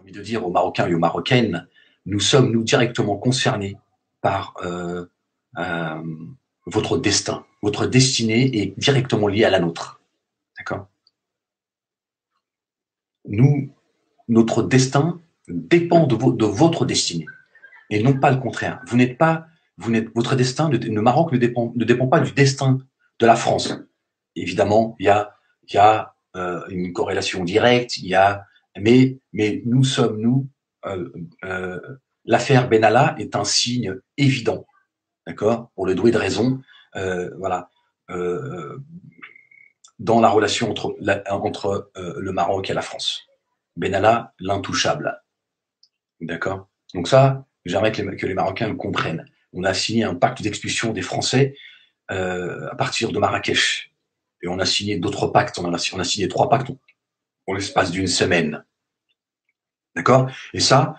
envie de dire aux Marocains et aux Marocaines, nous sommes, nous, directement concernés par votre destin. Votre destinée est directement liée à la nôtre. D'accord? Nous, notre destin dépend de votre destinée et non pas le contraire. Votre destin, le Maroc ne dépend pas du destin de la France. Évidemment, il y a une corrélation directe, mais nous sommes, l'affaire Benalla est un signe évident, d'accord, pour le doué de raison, voilà, dans la relation entre le Maroc et la France. Benalla, l'intouchable, d'accord. Donc ça, j'aimerais que les Marocains le comprennent. On a signé un pacte d'expulsion des Français à partir de Marrakech. Et on a signé d'autres pactes, on a signé 3 pactes en l'espace d'une semaine. D'accord? Et ça,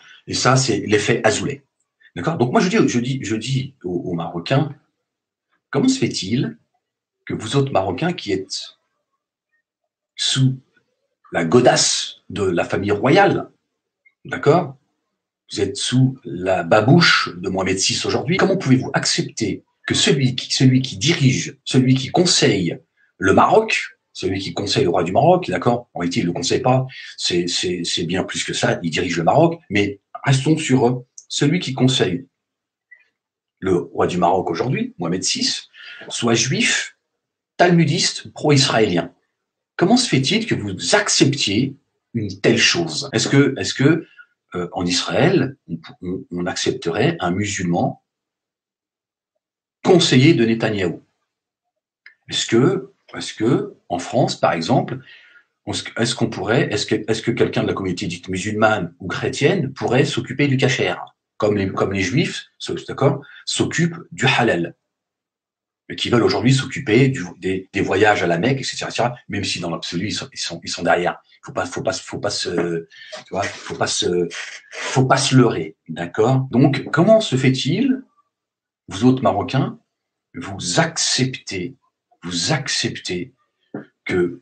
c'est l'effet Azoulay. D'accord? Donc moi, je dis aux Marocains, comment se fait-il que vous autres Marocains qui êtes sous la godasse de la famille royale, d'accord? Vous êtes sous la babouche de Mohamed VI aujourd'hui. Comment pouvez-vous accepter que celui qui dirige, celui qui conseille le Maroc, celui qui conseille le roi du Maroc, d'accord? En réalité, il ne le conseille pas. C'est bien plus que ça. Il dirige le Maroc. Mais restons sur celui qui conseille le roi du Maroc aujourd'hui, Mohamed VI, soit juif, talmudiste, pro-israélien. Comment se fait-il que vous acceptiez une telle chose? Est-ce que en Israël, on accepterait un musulman conseiller de Netanyahou? Est-ce que en France, par exemple, est-ce que quelqu'un de la communauté dite musulmane ou chrétienne pourrait s'occuper du kasher, comme les juifs, d'accord, s'occupent du halal, et qui veulent aujourd'hui s'occuper des voyages à la Mecque, etc., même si dans l'absolu ils sont derrière. Faut pas se leurrer, d'accord? Donc, comment se fait-il, vous autres Marocains, vous acceptez que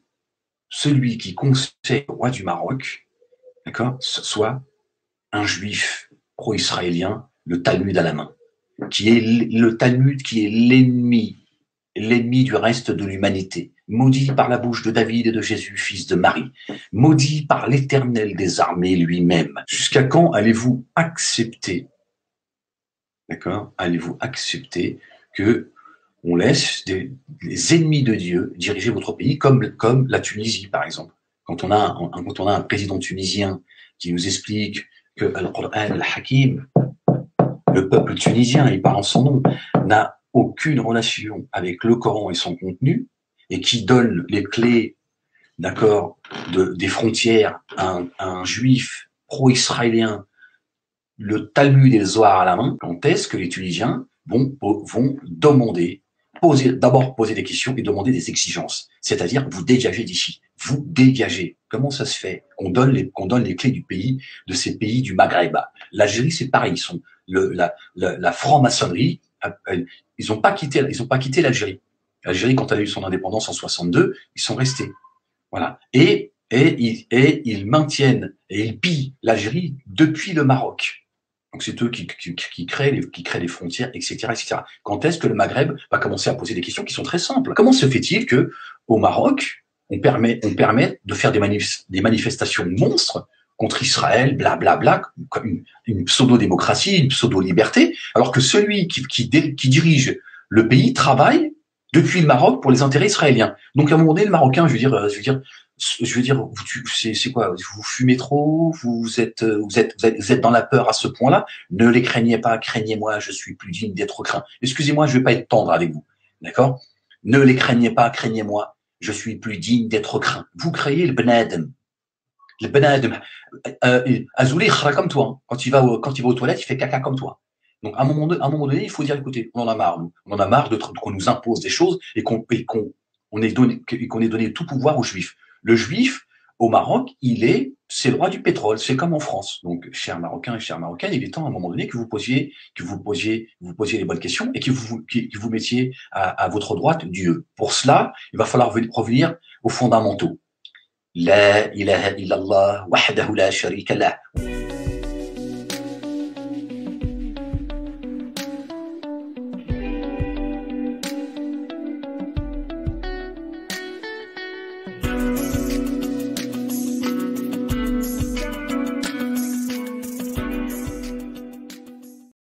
celui qui conseille le roi du Maroc, d'accord, soit un juif pro-israélien, le Talmud à la main, le Talmud qui est l'ennemi du reste de l'humanité, maudit par la bouche de David et de Jésus, fils de Marie, maudit par l'Éternel des armées lui-même. Jusqu'à quand allez-vous accepter, d'accord, allez-vous accepter que on laisse les ennemis de Dieu diriger votre pays, comme la Tunisie, par exemple. Quand on a un président tunisien qui nous explique que Al-Qur'an al-Hakim, le peuple tunisien, il parle en son nom, n'a aucune relation avec le Coran et son contenu, et qui donne les clés, d'accord, des frontières à un juif pro-israélien, le Talmud et le Zohar à la main, quand est-ce que les Tunisiens vont demander, d'abord poser des questions et demander des exigences, c'est-à-dire vous dégagez d'ici, vous dégagez. Comment ça se fait qu'on donne les clés du pays, de ces pays du Maghreb? L'Algérie, c'est pareil, la franc-maçonnerie, ils n'ont pas quitté l'Algérie. L'Algérie, quand elle a eu son indépendance en 62, ils sont restés. Voilà. Et ils maintiennent et ils pillent l'Algérie depuis le Maroc. Donc c'est eux qui créent les frontières, etc., etc. Quand est-ce que le Maghreb va commencer à poser des questions qui sont très simples? Comment se fait-il que au Maroc on permet de faire des manifestations monstres contre Israël, blablabla, comme une pseudo-démocratie, une pseudo-liberté, alors que celui qui dirige le pays travaille depuis le Maroc pour les intérêts israéliens. Donc à un moment donné, le Marocain, je veux dire, c'est quoi? Vous fumez trop? Vous êtes dans la peur à ce point-là? Ne les craignez pas, craignez-moi, je suis plus digne d'être craint. Excusez-moi, je vais pas être tendre avec vous, d'accord? Ne les craignez pas, craignez-moi, je suis plus digne d'être craint. Vous créez le Ben Adam. Le Ben Adam. Azoulay, il sera comme toi. Hein. Quand il va aux toilettes, il fait caca comme toi. Donc, à un moment donné, il faut dire, écoutez, on en a marre, nous. On en a marre qu'on nous impose des choses et qu'on ait donné tout pouvoir aux Juifs. Le Juif, au Maroc, c'est le roi du pétrole. C'est comme en France. Donc, chers Marocains et chères Marocaines, il est temps, à un moment donné, que vous posiez les bonnes questions et que vous mettiez à votre droite Dieu. Pour cela, il va falloir revenir aux fondamentaux. La ilaha illallah, wahdahu la sharika lah.